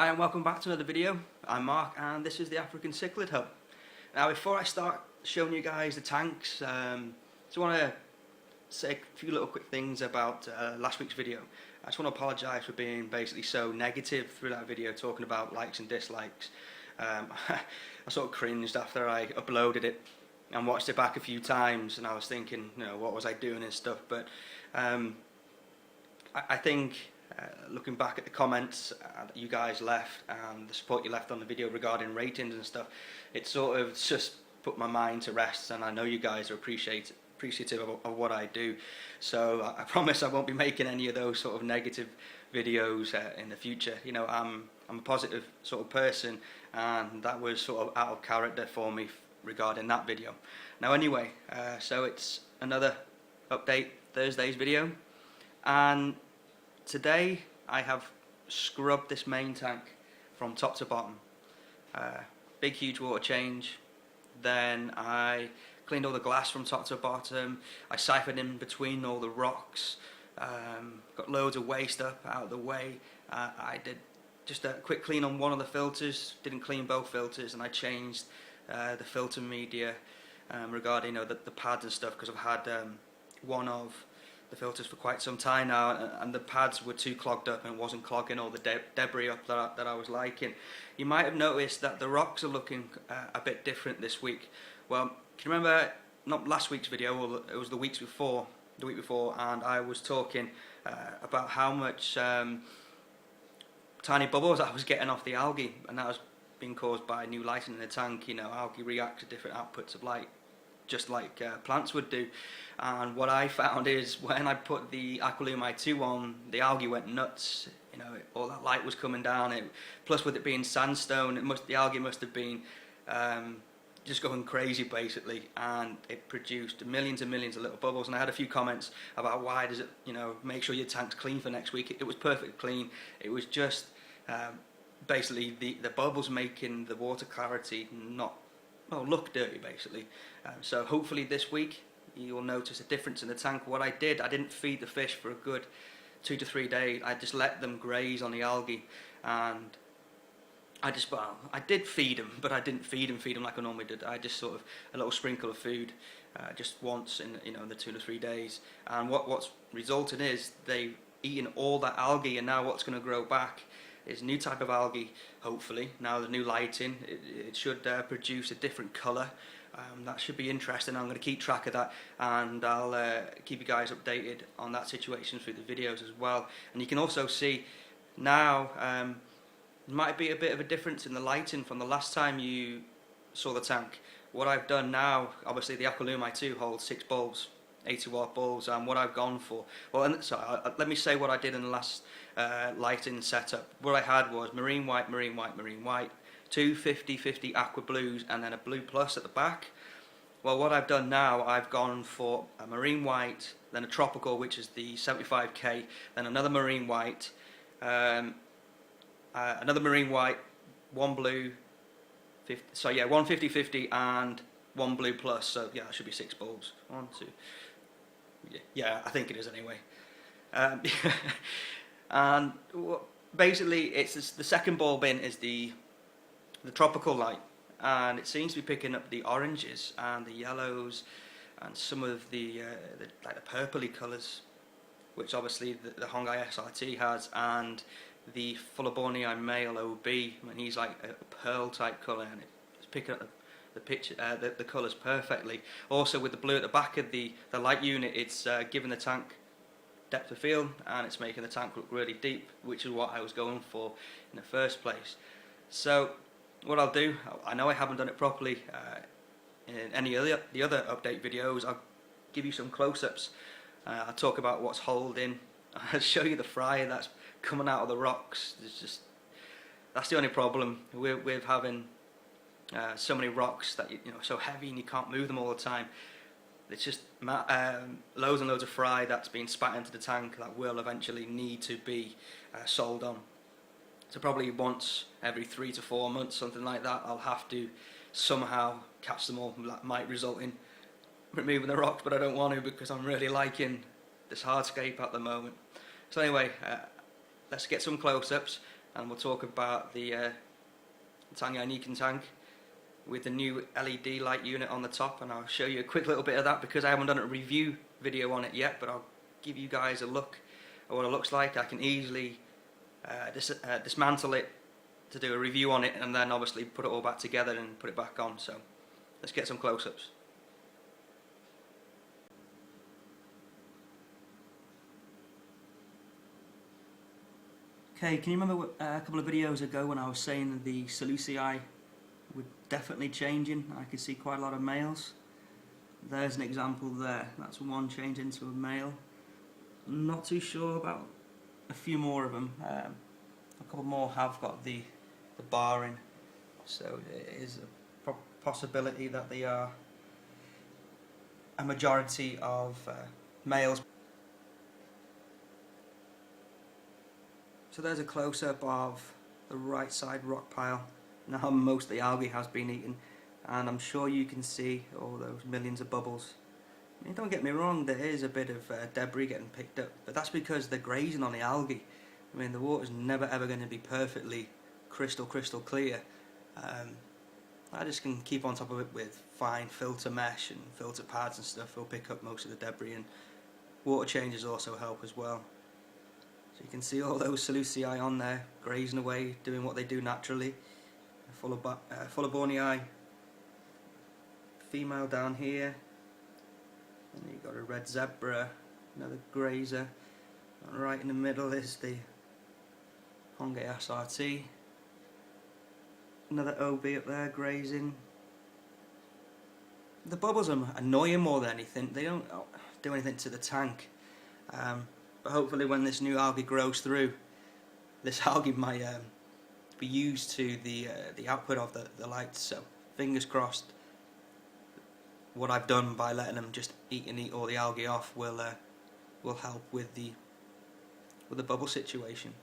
Hi and welcome back to another video. I'm Mark and this is the African Cichlid Hub. Now before I start showing you guys the tanks, I just want to say a few little quick things about last week's video. I just want to apologise for being basically so negative through that video, talking about likes and dislikes. I sort of cringed after I uploaded it and watched it back a few times, and I was thinking, you know, what was I doing and stuff, but I think looking back at the comments that you guys left and the support you left on the video regarding ratings and stuff, it sort of just put my mind to rest, and I know you guys are appreciative of what I do, so I promise I won't be making any of those sort of negative videos in the future. You know, I'm a positive sort of person, and that was sort of out of character for me regarding that video. Now anyway, so it's another update Thursday's video, and today I have scrubbed this main tank from top to bottom. Big huge water change. Then I cleaned all the glass from top to bottom. I siphoned in between all the rocks. Got loads of waste up out of the way. I did just a quick clean on one of the filters. Didn't clean both filters, and I changed the filter media regarding, you know, the pads and stuff, because I've had one of the filters for quite some time now, and the pads were too clogged up and it wasn't clogging all the debris up that I was liking. You might have noticed that the rocks are looking a bit different this week. Well, can you remember, not last week's video, it was the week before, and I was talking about how much tiny bubbles I was getting off the algae, and that was being caused by new lighting in the tank. You know, algae react to different outputs of light, just like plants would do. And what I found is when I put the Aquarium i2 on, the algae went nuts. You know, all that light was coming down. Plus with it being sandstone, the algae must have been just going crazy basically, and it produced millions and millions of little bubbles. And I had a few comments about why does it, you know, make sure your tank's clean for next week. It was perfectly clean. It was just basically the bubbles making the water clarity not, well, look dirty basically. So hopefully this week you'll notice a difference in the tank. What I didn't feed the fish for a good 2 to 3 days. I just let them graze on the algae, and I did feed them, but I didn't feed them like I normally did. I just sort of a little sprinkle of food just once in, you know, in the 2 to 3 days, and what's resulted is they've eaten all that algae, and now what's going to grow back is a new type of algae. Hopefully now the new lighting, it should produce a different colour. That should be interesting. I'm going to keep track of that, and I'll keep you guys updated on that situation through the videos as well. And you can also see now there might be a bit of a difference in the lighting from the last time you saw the tank. What I've done now, obviously the Aquarium i2 holds 6 bulbs, 80-watt bulbs, and what I've gone for, well, let me say what I did in the last lighting setup. What I had was marine white, 2 50/50 aqua blues, and then a blue plus at the back. Well, what I've done now, I've gone for a marine white, then a tropical, which is the 75K, then another marine white, another marine white, one blue, 50, so yeah, 1 50/50 and one blue plus. So yeah, that should be 6 bulbs. 1, 2, yeah, I think it is anyway. And basically, it's the second bulb in is the tropical light, and it seems to be picking up the oranges and the yellows and some of the like the purpley colours, which obviously the Hongai SRT has, and the Fullerbornii male OB, and he's like a pearl type colour, and it's picking up the colours perfectly. Also with the blue at the back of the light unit, it's giving the tank depth of field, and it's making the tank look really deep, which is what I was going for in the first place. So what I'll do, I know I haven't done it properly in any of the other update videos. I'll give you some close-ups. I'll talk about what's holding. I'll show you the fry that's coming out of the rocks. That's the only problem with having so many rocks that you know, so heavy, and you can't move them all the time. It's just loads and loads of fry that's being spat into the tank that will eventually need to be sold on. So probably once every 3 to 4 months, something like that, I'll have to somehow catch them all. That might result in removing the rocks, but I don't want to, because I'm really liking this hardscape at the moment. So anyway, let's get some close-ups. and we'll talk about the Tank tank with the new LED light unit on the top, and I'll show you a quick little bit of that because I haven't done a review video on it yet, but I'll give you guys a look at what it looks like. I can easily dismantle it to do a review on it, and then obviously put it all back together and put it back on. So let's get some close-ups. Okay, can you remember a couple of videos ago when I was saying that the Seleucii were definitely changing? I could see quite a lot of males. There's an example there. That's one change into a male. I'm not too sure about a few more of them. A couple more have got the barring, so it is a possibility that they are a majority of males. So there's a close-up of the right side rock pile. Now most of the algae has been eaten, and I'm sure you can see all those millions of bubbles. I mean, don't get me wrong, there is a bit of debris getting picked up, but that's because they're grazing on the algae. I mean, the water's never ever going to be perfectly crystal clear. I just can keep on top of it with fine filter mesh and filter pads and stuff. It'll pick up most of the debris, and water changes also help as well. So you can see all those Seleucii on there, grazing away, doing what they do naturally. Fullabornii, female down here, and you've got a red zebra, another grazer, and right in the middle is the Honge SRT, another OB up there grazing. The bubbles are annoying more than anything. They don't do anything to the tank, but hopefully when this new algae grows through, this algae might be used to the output of the lights. So fingers crossed, what I've done by letting them just eat all the algae off will help with the bubble situation.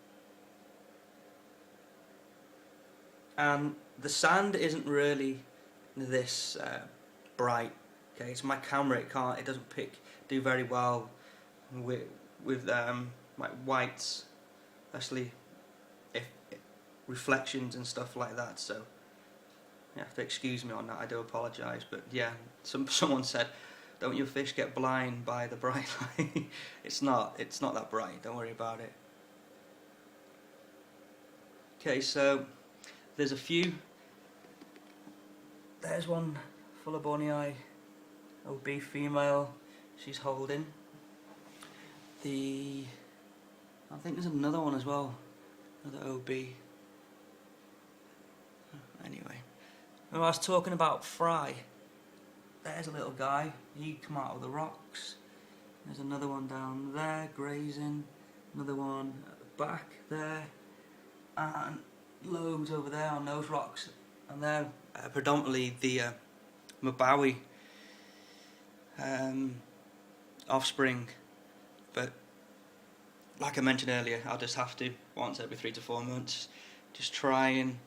And the sand isn't really this bright. Okay, it's my camera. It doesn't do very well with like whites, especially if reflections and stuff like that. So you have to excuse me on that. I do apologise, but yeah, someone said, "Don't your fish get blind by the bright light?" It's not that bright. Don't worry about it. Okay, so there's a few. There's one Fullabornii OB female. She's holding. I think there's another one as well. Another OB. Anyway, when I was talking about fry, there's a little guy. He come out of the rocks. There's another one down there grazing. Another one at the back there, and loads over there on those rocks. And they're predominantly the Malawi offspring. But like I mentioned earlier, I'll just have to, once every 3 to 4 months, just try and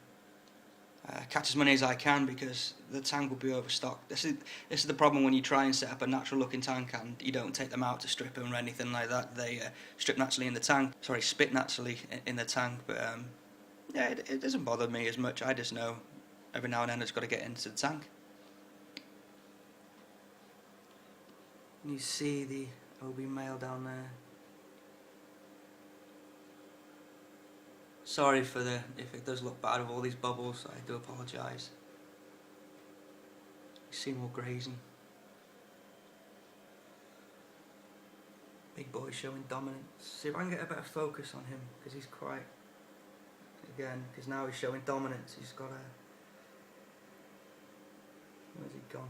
catch as many as I can, because the tank will be overstocked. This is the problem when you try and set up a natural looking tank and you don't take them out to strip them or anything like that. They strip naturally in the tank, spit naturally in the tank, but yeah, it doesn't bother me as much. I just know every now and then it's got to get into the tank. You see the OB male down there. Sorry if it does look bad with all these bubbles. I do apologise. You see more grazing. Big boy showing dominance. See if I can get a better focus on him, because he's quite, again, because now he's showing dominance. He's got a, where's he gone?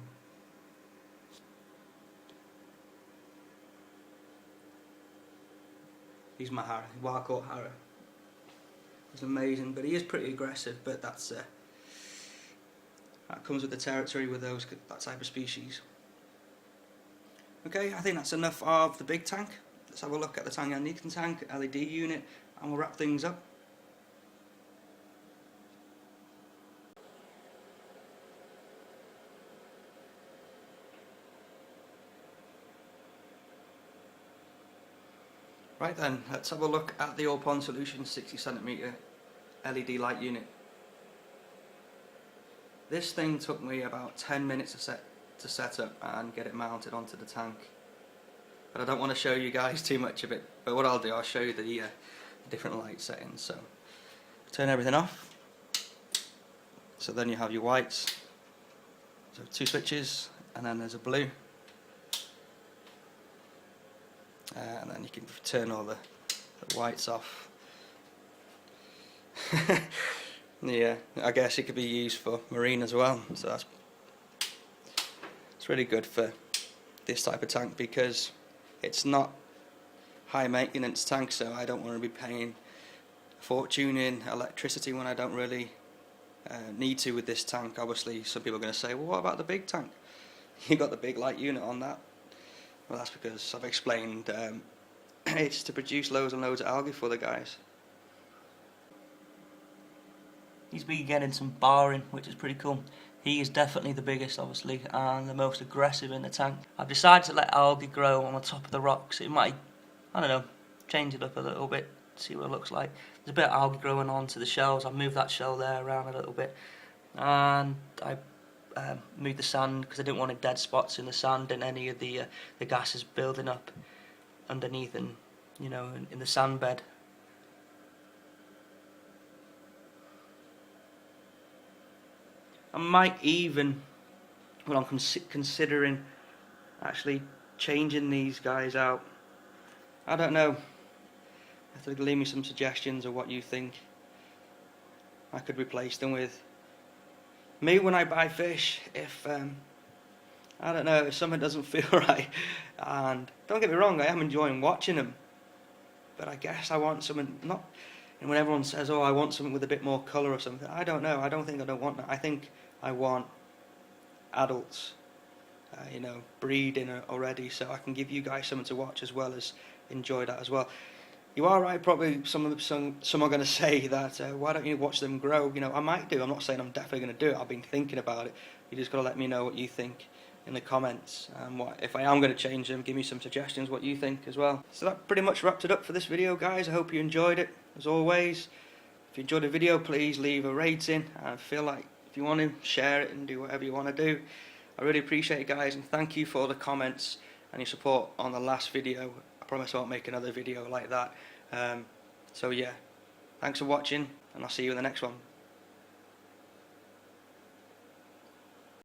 He's my Hara, wild caught Hara. He's amazing, but he is pretty aggressive, but that comes with the territory with that type of species. Okay, I think that's enough of the big tank. Let's have a look at the Tank tank, LED unit, and we'll wrap things up. Right then, let's have a look at the All Pond Solution 60cm LED light unit. This thing took me about 10 minutes to set up and get it mounted onto the tank. But I don't want to show you guys too much of it, but what I'll do, I'll show you the different light settings. So turn everything off. So then you have your whites, so 2 switches, and then there's a blue, and then you can turn all the whites off. Yeah, I guess it could be used for marine as well, so it's really good for this type of tank because it's not high maintenance tank, so I don't want to be paying a fortune in electricity when I don't really need to with this tank. Obviously some people are going to say, well, what about the big tank? You got the big light unit on that. Well, that's because I've explained it's to produce loads and loads of algae for the guys. He's been getting some barring, which is pretty cool. He is definitely the biggest, obviously, and the most aggressive in the tank. I've decided to let algae grow on the top of the rocks. It might, I don't know, change it up a little bit, see what it looks like. There's a bit of algae growing onto the shells. I've moved that shell there around a little bit, and I moved the sand because I didn't want any dead spots in the sand and any of the gases building up underneath and, you know, in the sand bed. I might even, well, I'm considering actually changing these guys out. I don't know. You have to leave me some suggestions of what you think I could replace them with. Me, when I buy fish, if I don't know, if something doesn't feel right, and don't get me wrong, I am enjoying watching them, but I guess I want something not. And when everyone says, "Oh, I want something with a bit more colour or something," I don't know. I don't think I don't want that. I think I want adults, you know, breeding already, so I can give you guys something to watch as well as enjoy that as well. You are right. Probably some are going to say that why don't you watch them grow? You know, I might do. I'm not saying I'm definitely going to do it. I've been thinking about it. You just got to let me know what you think in the comments. What if I am going to change them? Give me some suggestions. What you think as well. So that pretty much wrapped it up for this video, guys. I hope you enjoyed it. As always, if you enjoyed the video, please leave a rating. And feel like if you want to share it and do whatever you want to do, I really appreciate it, guys. And thank you for the comments and your support on the last video. I promise I won't make another video like that. So yeah, thanks for watching, and I'll see you in the next one.